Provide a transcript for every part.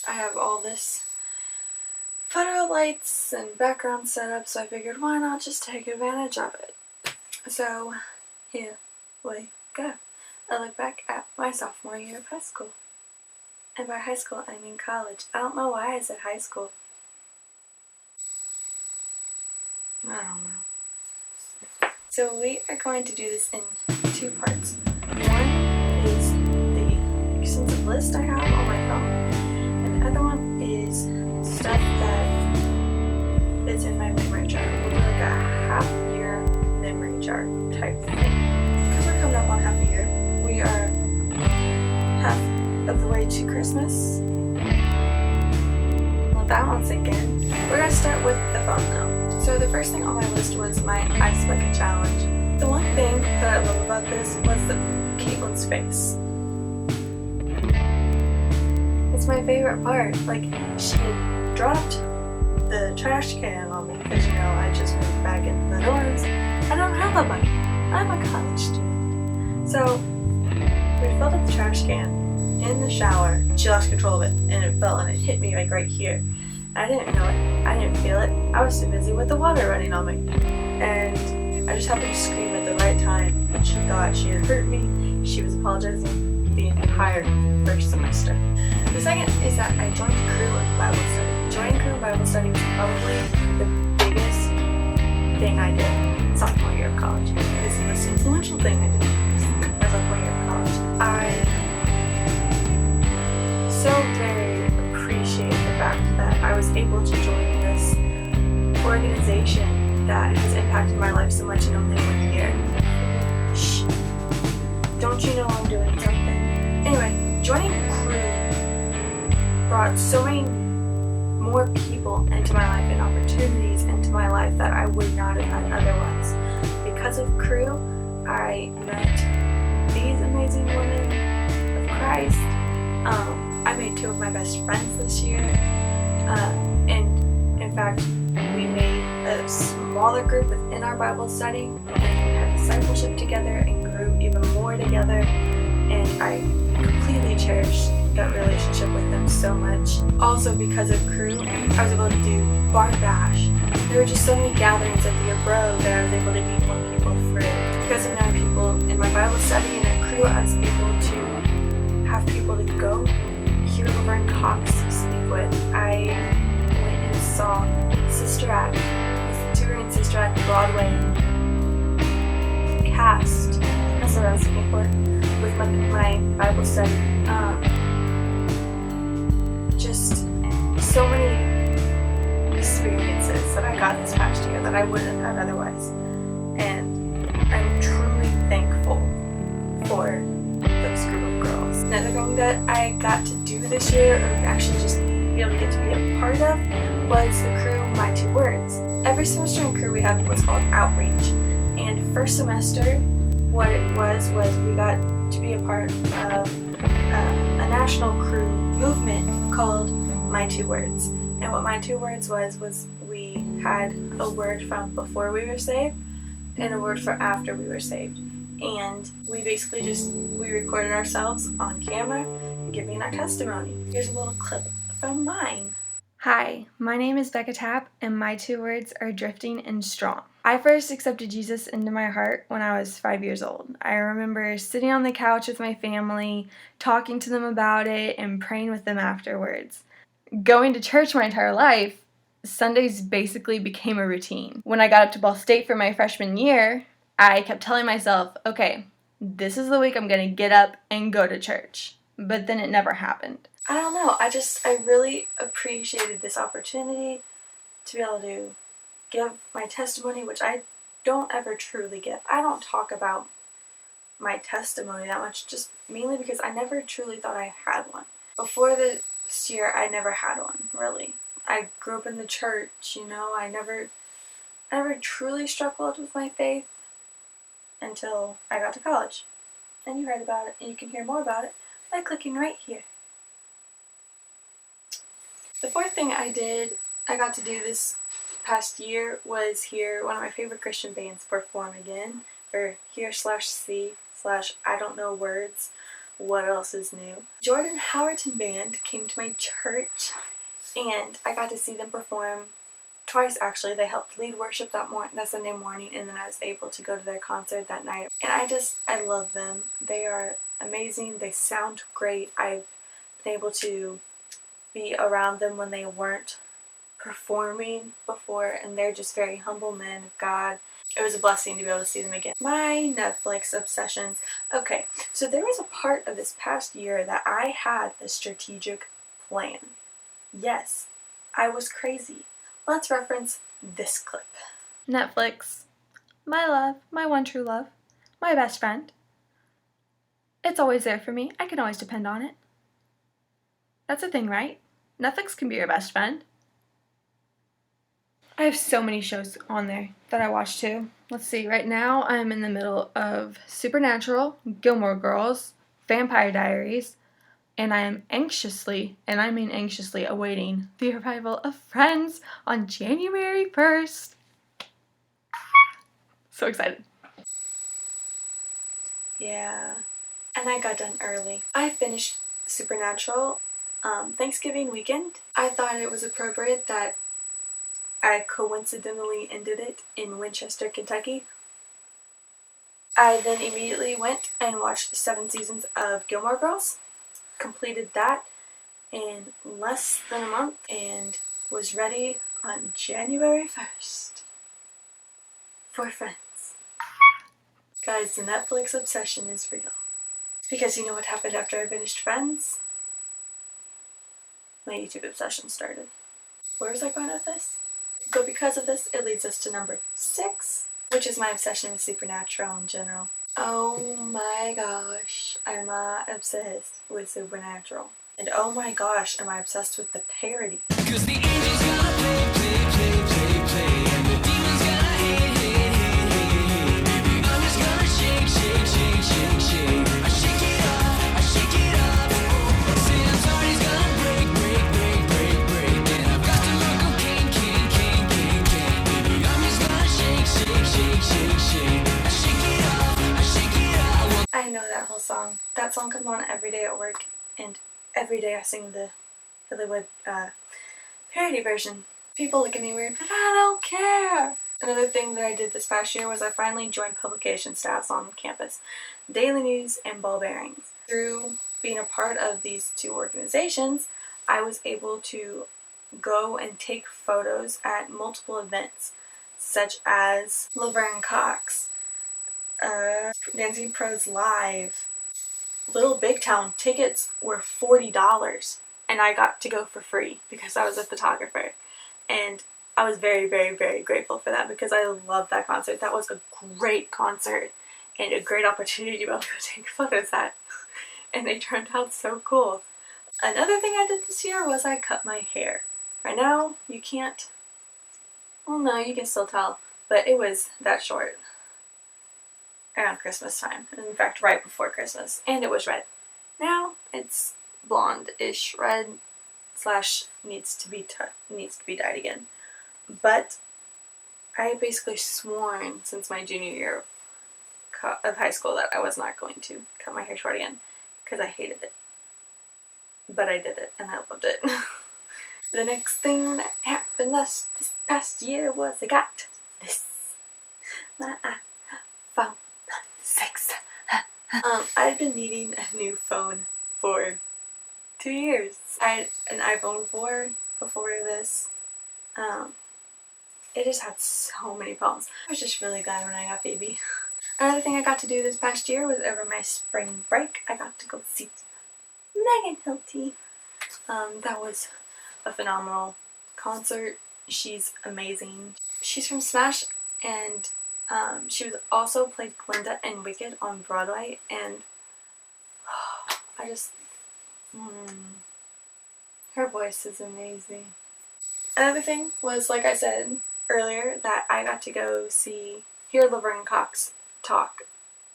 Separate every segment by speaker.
Speaker 1: I have all this photo lights and background set up, so I figured why not just take advantage of it. So here we go. I look back at my sophomore year of high school. And by high school, I mean college. I don't know why I said high school. I don't know. So we are going to do this in 2 parts. One is the extensive list I have on my phone, and the other one is stuff that is in my memory jar. We'll do like a half-year memory jar type thing. Because we're coming up on half a year, we are half of the way to Christmas. Let that one sink in. We're going to start with the phone now. So the first thing on my list was my Ice Bucket Challenge. The one thing that I love about this was Caitlin's face. It's my favorite part. Like, she had dropped the trash can on me because, I just moved back into the dorms. I don't have a bucket. I'm a college student. So we filled up the trash can in the shower. She lost control of it and it fell and it hit me like right here. I didn't know it. I didn't feel it. I was too busy with the water running on me. And I just happened to scream at the right time. And she thought she had hurt me. She was apologizing the entire first semester. The second is that I joined Crew in Bible study. Joining Crew in Bible study was probably the biggest thing I did sophomore year of college. It was the most influential thing I did my sophomore year of college. I so very appreciate the fact that I was able to join this organization that has impacted my life so much in only 1 year. Shh. Don't you know I'm doing something? Anyway, joining Crew brought so many more people into my life and opportunities into my life that I would not have had otherwise. Because of Crew, I met these amazing women of Christ. I made 2 of my best friends this year, and in fact, we made a smaller group within our Bible study, and we had discipleship together and grew even more together, and I completely cherish that relationship with them so much. Also, because of Crew, I was able to do Bar Bash. There were just so many gatherings at the Abro that I was able to meet more people through. Because of 9 people in my Bible study and at Crew, I was able to have people to go hear Reverend Cox speak with. I went and saw Sister Act, was touring Sister Act Broadway cast. That's what I was looking for with my Bible study. Just so many experiences that I got this past year that I wouldn't have had otherwise. And I'm truly thankful for those group of girls. Another thing that I got to do this year, or actually just be able to get to be a part of, was the Crew My 2 Words. Every semester in Crew we have what's called Outreach. And first semester, what it was we got to be a part of a national Crew movement called My 2 Words. And what My 2 Words was we had a word from before we were saved and a word for after we were saved. And we basically we recorded ourselves on camera giving our testimony. Here's a little clip from mine. Hi, my name is Becca Tapp, and my 2 words are drifting and strong. I first accepted Jesus into my heart when I was 5 years old. I remember sitting on the couch with my family, talking to them about it, and praying with them afterwards. Going to church my entire life, Sundays basically became a routine. When I got up to Ball State for my freshman year, I kept telling myself, okay, this is the week I'm going to get up and go to church. But then it never happened. I don't know, I really appreciated this opportunity to be able to give my testimony, which I don't ever truly give. I don't talk about my testimony that much, just mainly because I never truly thought I had one. Before this year, I never had one, really. I grew up in the church, I never truly struggled with my faith until I got to college. And you heard about it, and you can hear more about it by clicking right here. The fourth thing I got to do this past year was hear one of my favorite Christian bands perform again, or hear /C/ I don't know words, what else is new? Jordan Howerton Band came to my church, and I got to see them perform twice actually. They helped lead worship that Sunday morning, and then I was able to go to their concert that night. And I love them. They are amazing. They sound great. I've been able to be around them when they weren't performing before, and they're just very humble men of God. It was a blessing to be able to see them again. My Netflix obsessions. Okay, so there was a part of this past year that I had a strategic plan. Yes, I was crazy. Let's reference this clip. Netflix. My love, my one true love, my best friend. It's always there for me. I can always depend on it. That's a thing, right? Netflix can be your best friend. I have so many shows on there that I watch too. Let's see, right now I'm in the middle of Supernatural, Gilmore Girls, Vampire Diaries, and I am anxiously, and I mean anxiously, awaiting the arrival of Friends on January 1st. So excited. Yeah. And I got done early. I finished Supernatural Thanksgiving weekend. I thought it was appropriate that I coincidentally ended it in Winchester, Kentucky. I then immediately went and watched 7 seasons of Gilmore Girls, completed that in less than a month, and was ready on January 1st for Friends. Guys, the Netflix obsession is real. Because you know what happened after I finished Friends? My YouTube obsession started. Where was I going with this? But because of this, it leads us to number 6, which is my obsession with Supernatural in general. Oh my gosh, am I obsessed with Supernatural. And oh my gosh, am I obsessed with the parody. 'Cause the angels gonna play, play, play, play, play, and the demons gonna hate, hate, hate, hate, hate. Baby, I'm just gonna shake, shake, shake, shake, shake. I shake it off, I shake it off. Sam's heart is gonna break, break, break, break, break. And I've got to look on king, king, king, king, king. Baby, I'm just gonna shake, shake, shake, shake, shake. I shake it off, I shake it off. I know that whole song. That song comes on every day at work, and every day I sing the Hollywood parody version. People look at me weird, but I don't care. Another thing that I did this past year was I finally joined publication staffs on campus, Daily News and Ball Bearings. Through being a part of these 2 organizations, I was able to go and take photos at multiple events, such as Laverne Cox, Dancing Pros Live, Little Big Town. Tickets were $40, and I got to go for free because I was a photographer. And I was very, very, very grateful for that because I loved that concert. That was a great concert and a great opportunity to be able to go take photos at. And they turned out so cool. Another thing I did this year was I cut my hair. Right now, you can't, well no, you can still tell, but it was that short around Christmas time. In fact, right before Christmas. And it was red. Now, it's blonde-ish red / needs to be dyed again. But I had basically sworn since my junior year of high school that I was not going to cut my hair short again because I hated it. But I did it and I loved it. The next thing that happened this past year was I got this. My iPhone 6. I've been needing a new phone for 2 years. I had an iPhone 4 before this. It just had so many problems. I was just really glad when I got baby. Another thing I got to do this past year was over my spring break, I got to go see Megan Hilty. That was a phenomenal concert. She's amazing. She's from Smash, and she was also played Glinda in Wicked on Broadway, and I just, her voice is amazing. Another thing was, like I said earlier, that I got to go hear Laverne Cox talk.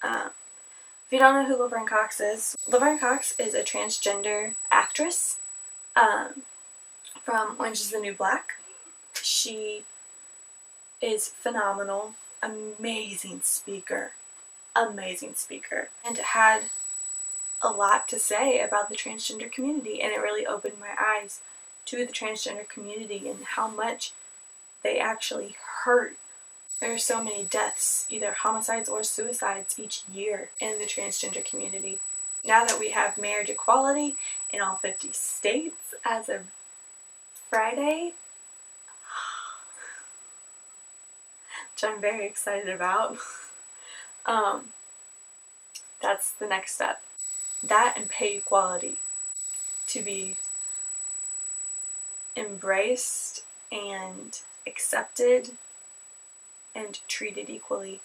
Speaker 1: If you don't know who Laverne Cox is a transgender actress from Orange is the New Black. She is phenomenal, amazing speaker, and had a lot to say about the transgender community, and it really opened my eyes to the transgender community and how much they actually hurt. There are so many deaths, either homicides or suicides, each year in the transgender community. Now that we have marriage equality in all 50 states as of Friday, which I'm very excited about, that's the next step. That and pay equality, to be embraced and accepted and treated equally.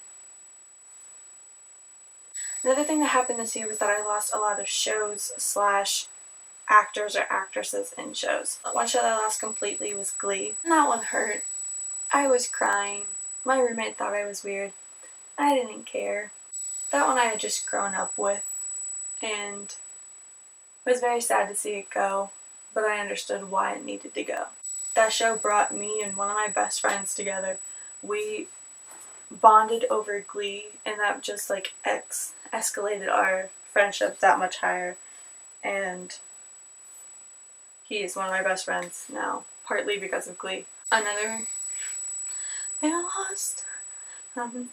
Speaker 1: Another thing that happened this year was that I lost a lot of shows / actors or actresses in shows. One show that I lost completely was Glee. And that one hurt. I was crying. My roommate thought I was weird. I didn't care. That one I had just grown up with, and it was very sad to see it go, but I understood why it needed to go. That show brought me and one of my best friends together. We bonded over Glee, and that just like escalated our friendship that much higher, and he is one of my best friends now, partly because of Glee. Another thing I lost, I'm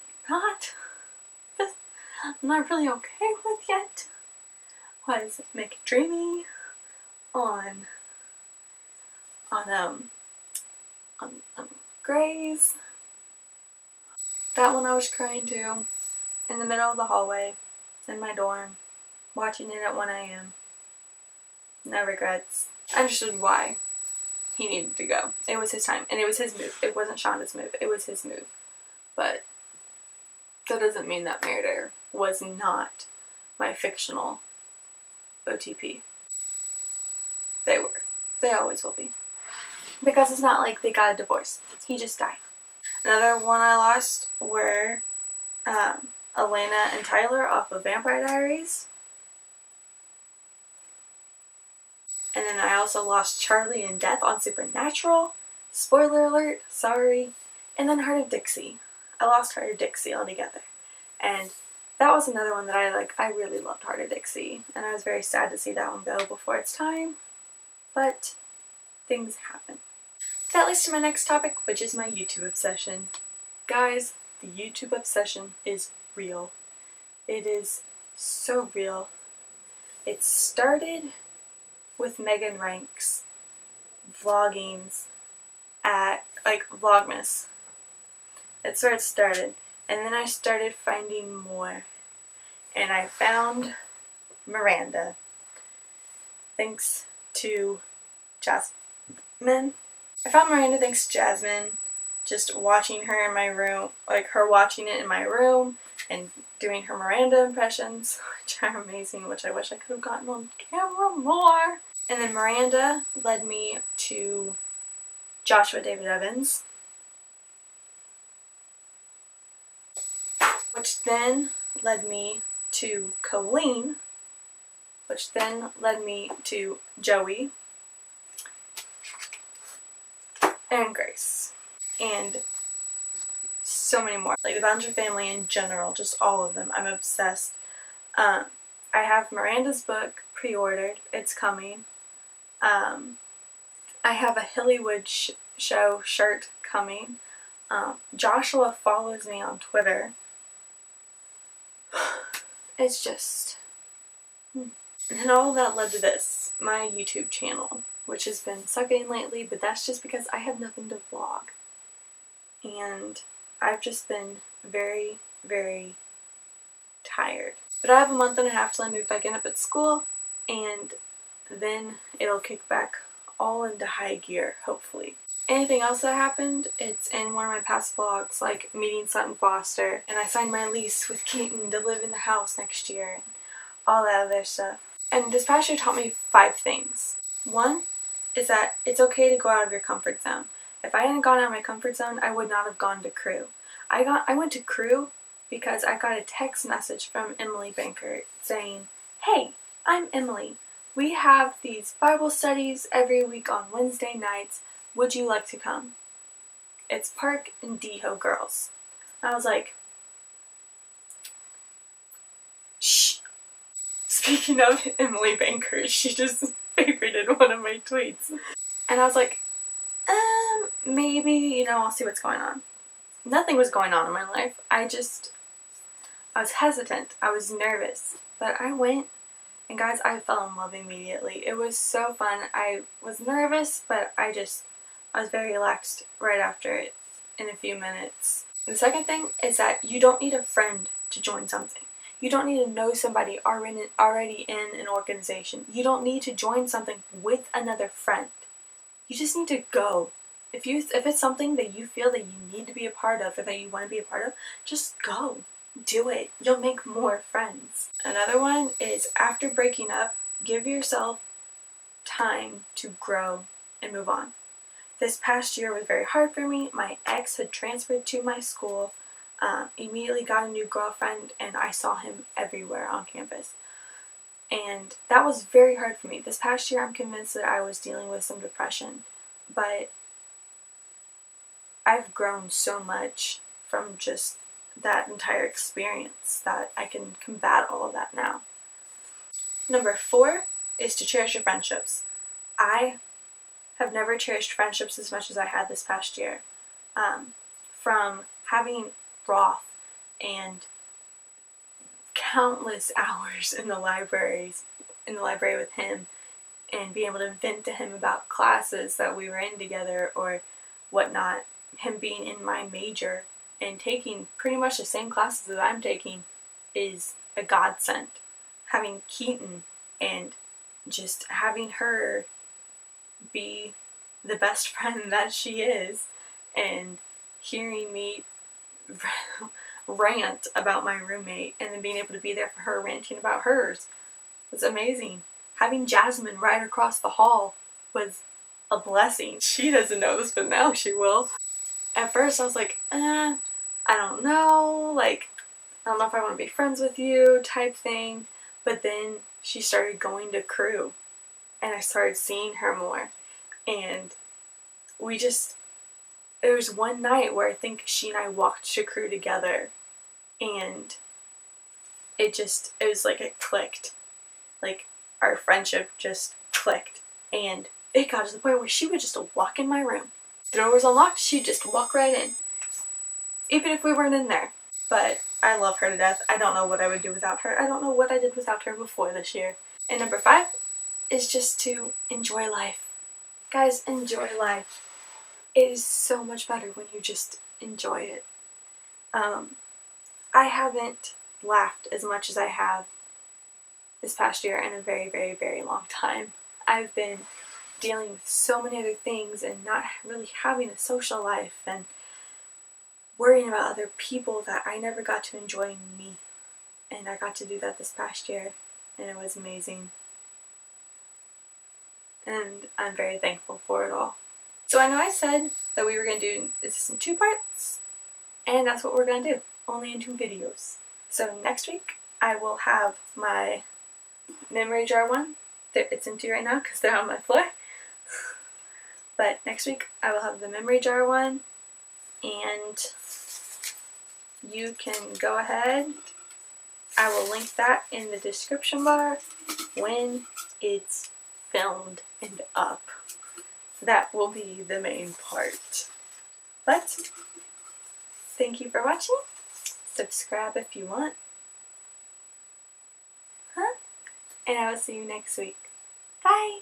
Speaker 1: not really okay with yet, was Make It Dreamy on Grey's. That one I was crying too, in the middle of the hallway, in my dorm, watching it at 1 a.m. No regrets. I understood why he needed to go. It was his time, and it was his move. It wasn't Shonda's move, it was his move. But that doesn't mean that Murder was not my fictional OTP. They were. They always will be. Because it's not like they got a divorce. He just died. Another one I lost were Elena and Tyler off of Vampire Diaries. And then I also lost Charlie and Death on Supernatural. Spoiler alert, sorry. And then Heart of Dixie. I lost Heart of Dixie altogether. And that was another one that I really loved Heart of Dixie. And I was very sad to see that one go before its time. But things happen. That leads to my next topic, which is my YouTube obsession. Guys, the YouTube obsession is real. It is so real. It started with Megan Rank's vloggings at, Vlogmas. That's where it started. And then I started finding more. And I found Miranda. Thanks to Jasmine. I found Miranda thanks to Jasmine. Just watching her in my room, her watching it in my room and doing her Miranda impressions, which are amazing, which I wish I could have gotten on camera more. And then Miranda led me to Joshua David Evans, which then led me to Colleen, which then led me to Joey and Grace, and so many more. The Bouncer family in general, just all of them. I'm obsessed. I have Miranda's book pre-ordered. It's coming. I have a Hillywood show shirt coming. Joshua follows me on Twitter. It's just... And all of that led to this, my YouTube channel, which has been sucking lately, but that's just because I have nothing to vlog. And I've just been very, very tired. But I have a month and a half till I move back in up at school, and then it'll kick back all into high gear, hopefully. Anything else that happened, it's in one of my past vlogs, like meeting Sutton Foster, and I signed my lease with Keaton to live in the house next year, and all that other stuff. And this past year taught me 5 things. One is that it's okay to go out of your comfort zone. If I hadn't gone out of my comfort zone, I would not have gone to Crew. I went to Crew because I got a text message from Emily Banker saying, "Hey, I'm Emily. We have these Bible studies every week on Wednesday nights. Would you like to come? It's Park and Deho girls." I was like, shh. speaking of Emily Bankers, she just favorited one of my tweets. And I was like, maybe, I'll see what's going on. Nothing was going on in my life. I was hesitant. I was nervous. But I went, and guys, I fell in love immediately. It was so fun. I was nervous, but I was very relaxed right after it in a few minutes. The second thing is that you don't need a friend to join something. You don't need to know somebody already in an organization. You don't need to join something with another friend. You just need to go. If it's something that you feel that you need to be a part of or that you want to be a part of, just go. Do it. You'll make more friends. Another one is, after breaking up, give yourself time to grow and move on. This past year was very hard for me. My ex had transferred to my school, immediately got a new girlfriend, and I saw him everywhere on campus. And that was very hard for me. This past year, I'm convinced that I was dealing with some depression, but I've grown so much from just that entire experience that I can combat all of that now. Number 4 is to cherish your friendships. I have never cherished friendships as much as I had this past year. From having Roth and countless hours in the library with him, and being able to vent to him about classes that we were in together or whatnot, him being in my major and taking pretty much the same classes that I'm taking is a godsend. Having Keaton and just having her be the best friend that she is, and hearing me rant about my roommate and then being able to be there for her ranting about hers was amazing. Having Jasmine right across the hall was a blessing. She doesn't know this, but now she will. At first I was like, I don't know, I don't know if I want to be friends with you type thing. But then she started going to crew, and I started seeing her more. And there was one night where I think she and I walked to crew together, and it was like it clicked. Like, our friendship just clicked. And it got to the point where she would just walk in my room. The door was unlocked, she'd just walk right in. Even if we weren't in there. But I love her to death. I don't know what I would do without her. I don't know what I did without her before this year. And number 5 is just to enjoy life. Guys, enjoy life. It is so much better when you just enjoy it. I haven't laughed as much as I have this past year in a very, very, very long time. I've been dealing with so many other things and not really having a social life and worrying about other people that I never got to enjoy me. And I got to do that this past year, and it was amazing. And I'm very thankful for it all. So I know I said that we were going to do this in 2 parts, and that's what we're going to do, only in 2 videos. So next week I will have my memory jar one. It's empty right now because they're on my floor. But next week I will have the memory jar one, and you can go ahead. I will link that in the description bar when it's filmed and up. That will be the main part. But thank you for watching. Subscribe if you want. And I will see you next week. Bye!